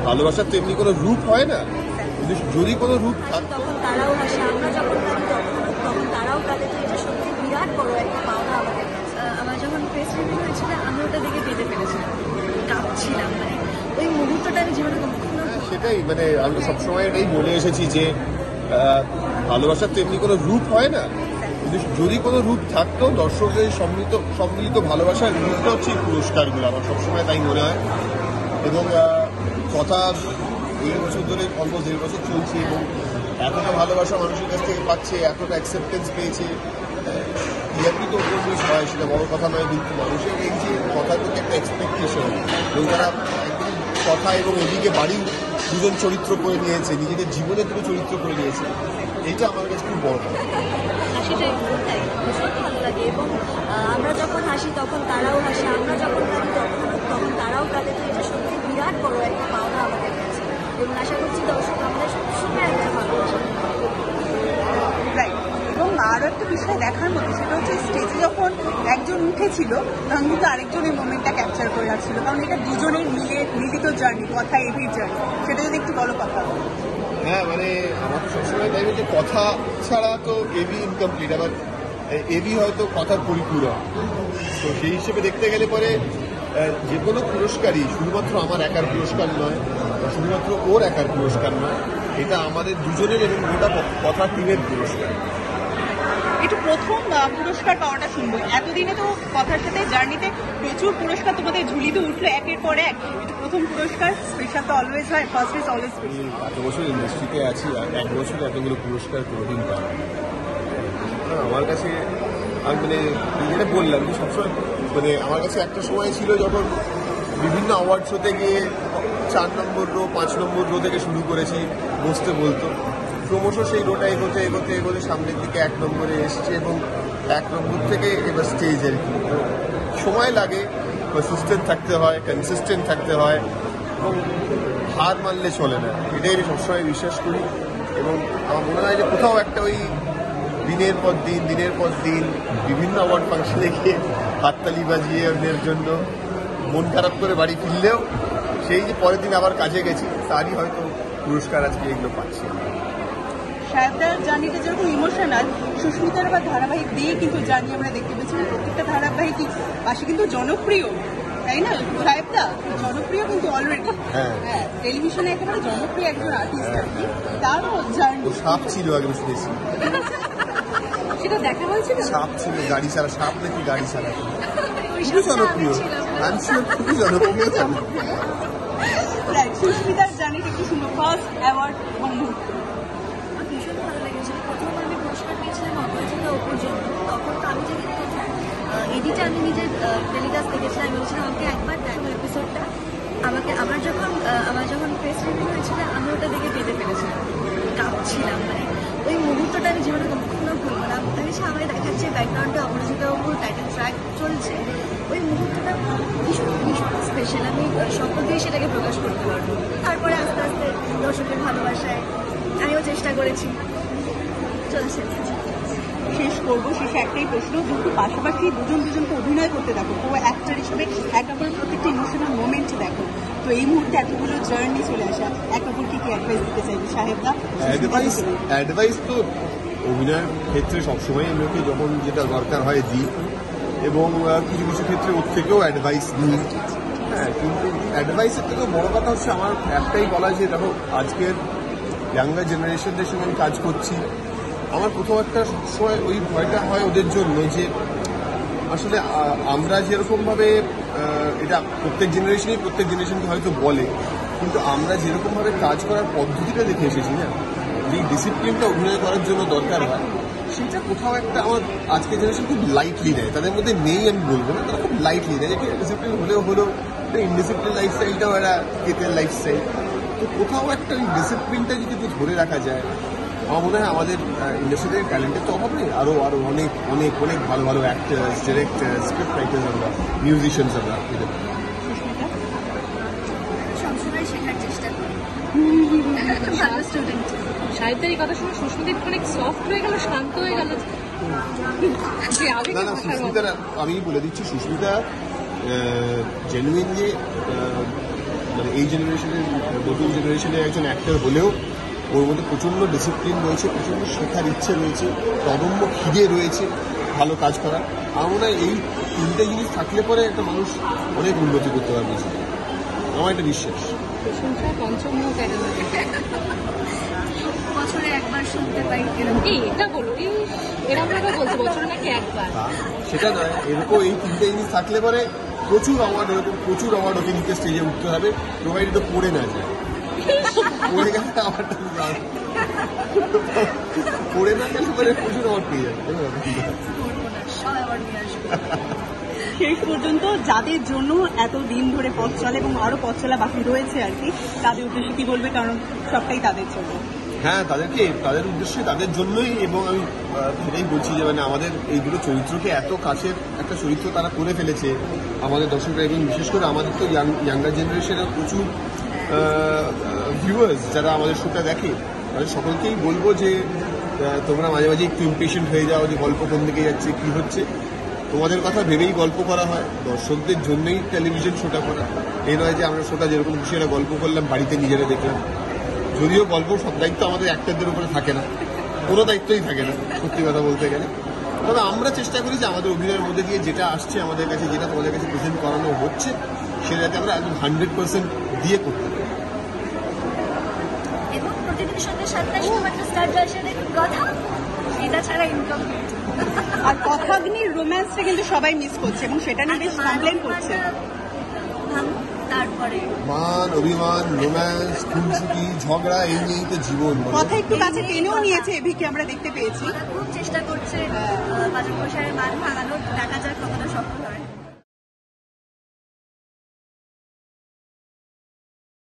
ভালোবাসার তো এমনি কোনো রূপ হয় না, কিন্তু যদি কোনো রূপ থাকতো তখন তারাও হাসে, আমরা যখন হাসি তখন তারাও কাঁদে। তো এটা সত্যি বিরাট বড় একটা পাওনা আমাদের কাছে। আমার যখন প্রেস রিভিউ হয়েছিল আমি ওটা দেখে কেঁদে ফেলেছিলাম, কাঁদছিলাম। মানে ওই মুহূর্তটা আমি জীবনে কখনো সেটাই, মানে আমরা সবসময় এটাই বলে এসেছি যে ভালোবাসার তো এমনি কোনো রূপ হয় না, কিন্তু যদি কোনো রূপ থাকতো দর্শকের সম্মিলিত ভালোবাসার রূপটা হচ্ছে এই পুরস্কারগুলো, আমার সবসময় তাই মনে হয়। এবং কথা এই বছর ধরে অলমোস্ট 1.5 বছর চলছে এবং এতটা ভালোবাসা মানুষের কাছ থেকে পাচ্ছে, এতটা অ্যাকসেপ্টেন্স পেয়েছে। ইয়ারকি তো জিনিস হয়, সেটা বড় কথা নয়, কিন্তু মানুষের এই যে কথার প্রতি একটা এক্সপেকটেশন, এবং তারা একদম কথা এবং এদিকে বাড়ির দুজন চরিত্র করে নিয়েছে, নিজেদের জীবনের দুটো চরিত্র করে নিয়েছে, এইটা আমার কাছে খুব বড় কথা। হাসিটাই ভীষণ ভালো লাগে। এবং আমরা যখন হাসি তখন তারাও হাসে, আমরা যখন কাঁদি তখন তারাও কাঁদে। তো এটা সত্যি বিরাট বড় একটা পাওনা আমাদের কাছে। এবং আশা করছি দর্শক আমাদের সবসময় একটা ভালোবাসা। এবং আরও একটা বিষয় দেখার মতো, সেটা হচ্ছে স্টেজে যখন একজন উঠেছিল তখন কিন্তু আরেকজন এই মোমেন্টটা ক্যাপচার করে রাখছিল, কারণ এটা দুজনের মিলিত জার্নি, কথা এভির জার্নি। সেটা যদি একটু বলো কথা। হ্যাঁ, মানে আমার তো সবসময় তাই যে কথা ছাড়া তো এবি ইনকমপ্লিট, আবার এবি হয়তো কথার পরিপূরক। তো সেই হিসেবে দেখতে গেলে পরে যে কোনো পুরস্কারই শুধুমাত্র আমার একার পুরস্কার নয়, বা শুধুমাত্র ওর একার পুরস্কার নয়, এটা আমাদের দুজনের এবং গোটা কথা টিমের পুরস্কার। একটু প্রথম পুরস্কার পাওয়াটা শুনবো। এতদিনে তো কথার সাথে জার্নিতে প্রচুর পুরস্কার তোমাদের ঝুলিতে উঠলো একের পর এক। একটু প্রথম পুরস্কার, স্পেশাল তো অলওয়েজ হয়, ফার্স্ট ইজ অলওয়েজ স্পেশাল। এত বছর ইন্ডাস্ট্রিতে আছি আর 1 বছরে এতগুলো পুরস্কার কোনোদিন পাই আমার কাছে। আমি মানে যেটা বললাম যে সবসময় মানে আমার কাছে একটা সময় ছিল যখন বিভিন্ন অ্যাওয়ার্ড শোতে গিয়ে 4 নম্বর রো 5 নম্বর রো থেকে শুরু করেছি, বসতে বলতো। ক্রমশ সেই রোটা এগোতে এগোতে এগোতে সামনের দিকে 1 নম্বরে এসছে এবং 1 নম্বর থেকে এবার স্টেজের সময় লাগে, পারসিস্টেন্ট থাকতে হয়, কনসিস্টেন্ট থাকতে হয় এবং হার মানলে চলে না, এটাই আমি সবসময় বিশ্বাস করি। এবং আমার মনে হয় যে কোথাও একটা ওই দিনের পর দিন বিভিন্ন অ্যাওয়ার্ড ফাংশনে গিয়ে হাততালি বাজিয়ে ওদের জন্য মন খারাপ করে বাড়ি ফিরলেও সেই যে পরের দিন আবার কাজে গেছি তারই হয়তো পুরস্কার আজকে এগুলো পাচ্ছি। সাহেবদার জার্নিটা যেরকম ইমোশনাল, সুস্মিতার আবার ধারাবাহিক দিয়ে কিন্তু জার্নি আমরা দেখতে পেয়েছি। প্রত্যেকটা ধারাবাহিকই পাশে কিন্তু জনপ্রিয়, তাই না সাহেবদা? জনপ্রিয় কিন্তু অলরেডি, হ্যাঁ, টেলিভিশনে একেবারে জনপ্রিয় একজন আর্টিস্ট আর কি। তারও জার্নি সাপ ছিল আগে শুনেছি, সেটা দেখা হয়েছিল। সাপ ছিল, গাড়ি ছাড়া সাপ নাকি গাড়ি ছাড়া, খুবই জনপ্রিয়, খুবই জনপ্রিয়। সুস্মিতার জার্নিটা একটু শুনবো, ফার্স্ট অ্যাওয়ার্ড এবং ভীষণ ভালো লেগেছিল। প্রথম আমি পুরস্কার পেয়েছিলাম অপরাজিতা অপুর জন্য। তখন তো আমি জানি কোথায় এডিটে আমি নিজের টেলিকাস্ট দেখেছিলাম। আমি বলেছিলাম আমাকে একবার দেখো এপিসোডটা। আমার যখন প্রেস রিভিউ হয়েছিল আমি ওটা দেখে কেঁদে ফেলেছিলাম, কাঁদছিলাম। মানে ওই মুহূর্তটা আমি জীবনে কখনো ভুলবো না। আমি সামনে দেখাচ্ছে ব্যাকগ্রাউন্ডে অপরাজিতা অপুর টাইটেল ট্র্যাক চলছে, ওই মুহূর্তটা ভীষণ ভীষণ স্পেশাল। আমি শব্দ দিয়ে সেটাকে প্রকাশ করতে পারবো। তারপরে আস্তে আস্তে দর্শকের ভালোবাসায় আমিও চেষ্টা করেছি, চলছে। শেষ করবো, শেষে একটাই প্রশ্ন, দুটো পাশাপাশি দুজনকে অভিনয় করতে দেখো, কো অ্যাক্টর হিসেবে এক অপরের প্রত্যেকটা ইমোশনাল মোমেন্ট দেখো, তো এই মুহূর্তে এতগুলো জার্নি চলে আসা, এক অপরকে কি অ্যাডভাইস দিতে চাইবে সাহেবদা? অ্যাডভাইস তো অভিনয়ের ক্ষেত্রে সবসময় আমি যখন যেটা দরকার হয় দিই, এবং কিছু কিছু ক্ষেত্রে ওর থেকেও অ্যাডভাইস নিই। হ্যাঁ, কিন্তু অ্যাডভাইসের থেকেও বড় কথা হচ্ছে আমার একটাই বলা, যে দেখো আজকের ইয়াঙ্গার জেনারেশনদের সঙ্গে আমি কাজ করছি, আমার কোথাও একটা সবসময় ওই ভয়টা হয় ওদের জন্য যে আসলে আমরা যেরকমভাবে, এটা প্রত্যেক জেনারেশনকে হয়তো বলে, কিন্তু আমরা যেরকমভাবে কাজ করার পদ্ধতিটা দেখে এসেছি না, যেই ডিসিপ্লিনটা অভিনয় করার জন্য দরকার হয়, সেটা কোথাও একটা আমার আজকের জেনারেশন খুব লাইটলি নেয়। তাদের মধ্যে নেই আমি বলবো না, তারা খুব লাইটলি নেয়, যে ডিসিপ্লিন হলেও ইনডিসিপ্লিন লাইফস্টাইলটাও একটা কেতের লাইফস্টাইল। তো কোথাও একটা ওই ডিসিপ্লিনটা যদি একটু ধরে রাখা যায়, আমার মনে হয় আমাদের ইন্ডাস্ট্রিতে ট্যালেন্টের তো অভাব নেই, আরও অনেক অনেক অনেক ভালো ভালো অ্যাক্টার্স, ডিরেক্টার্স, স্ক্রিপ্ট রাইটার্স আমরা, মিউজিশিয়ানস আমরা সবসময় শেখার চেষ্টা করি, ভালো স্টুডেন্ট। সাহিত্যের এই কথা শুনে সুস্মিতা অনেক সফট হয়ে গেল, শান্ত হয়ে গেল। না, সুস্মিতা আমি বলে দিচ্ছি, সুস্মিতা জেনুইনলি মানে এই জেনারেশনের নতুন জেনারেশনের একজন অ্যাক্টর হলেও ওর মধ্যে প্রচণ্ড ডিসিপ্লিন রয়েছে, প্রচণ্ড শেখার ইচ্ছে রয়েছে, প্রদম্য খিদে রয়েছে ভালো কাজ করা। আমার মনে হয় এই তিনটে জিনিস থাকলে পরে একটা মানুষ অনেক উন্নতি করতে পারবে জীবনে। আমার একটা বিশ্বাস। প্রশংসা পঞ্চম মুখ বছরে একবার শুনতে পাই এরকম। এই এটা বলো, এরকম ভাবে বলছি বছরে নাকি একবার। সেটা নয়, এরকম এই তিনটে জিনিস থাকলে পরে প্রচুর অ্যাওয়ার্ড, এরকম প্রচুর অ্যাওয়ার্ড ওকে নিতে স্টেজে উঠতে হবে, প্রোভাইড তো পড়ে না যায়। পড়ে গেলে অ্যাওয়ার্ডটা পড়ে না গেলে পরে প্রচুর অ্যাওয়ার্ড পেয়ে যাবে। সব অ্যাওয়ার্ড নিয়ে আসবো। শেষ পর্যন্ত যাদের জন্য এত দিন ধরে পথ চলে এবং আরো পথ চলা বাকি রয়েছে আর কি, তাদের উদ্দেশ্যে কি বলবে? কারণ সবটাই তাদের জন্য। হ্যাঁ, তাদের উদ্দেশ্যে তাদের জন্যই, এবং আমি সেটাই বলছি যে মানে আমাদের এই দুটো চরিত্রকে এত কাছের একটা চরিত্র তারা করে ফেলেছে আমাদের দর্শকরা, এবং বিশেষ করে আমাদের তো ইয়াঙ্গার জেনারেশনের প্রচুর ভিউয়ার্স যারা আমাদের শোটা দেখে, তাদের সকলকেই বলবো যে তোমরা মাঝে মাঝে একটু ইমপেশেন্ট হয়ে যাও যে গল্প কোন দিকে যাচ্ছে, কি হচ্ছে। তোমাদের কথা ভেবেই গল্প করা হয়, দর্শকদের জন্যই টেলিভিশন শোটা করা। এই নয় যে আমরা শোটা যেরকম খুশি একটা গল্প করলাম, বাড়িতে নিজেরা দেখলাম। যদিও গল্প সব দায়িত্ব আমাদের অ্যাক্টরদের উপরে থাকে না, কোনো দায়িত্বই থাকে না সত্যি কথা বলতে গেলে। তবে আমরা চেষ্টা করি যে আমাদের অভিনয়ের মধ্যে দিয়ে যেটা আসছে আমাদের কাছে, যেটা তোমাদের কাছে প্রেজেন্ট করানো হচ্ছে, সেটা যাতে আমরা একদম 100% দিয়ে করতে পারি। এবং প্রতিদিন সন্ধ্যে 7টায় শুধুমাত্র স্টার জলসায় কথা, এটা ছাড়া ইনকাম। আর কথাগ্নির রোম্যান্সটা কিন্তু সবাই মিস করছে এবং সেটা নিয়ে বেশ কমপ্লেন করছে। তারপরে মান, অভিমান, রোম্যান্স, খুনসুটি, ঝগড়া, এই নিয়েই তো জীবন। কথা একটু কাছে টেনেও নিয়েছে এভিকে, আমরা দেখতে পেয়েছি। খুব চেষ্টা করছে বাজার প্রসারের মান ভাঙানোর, দেখা যাক কতটা সফল হয়।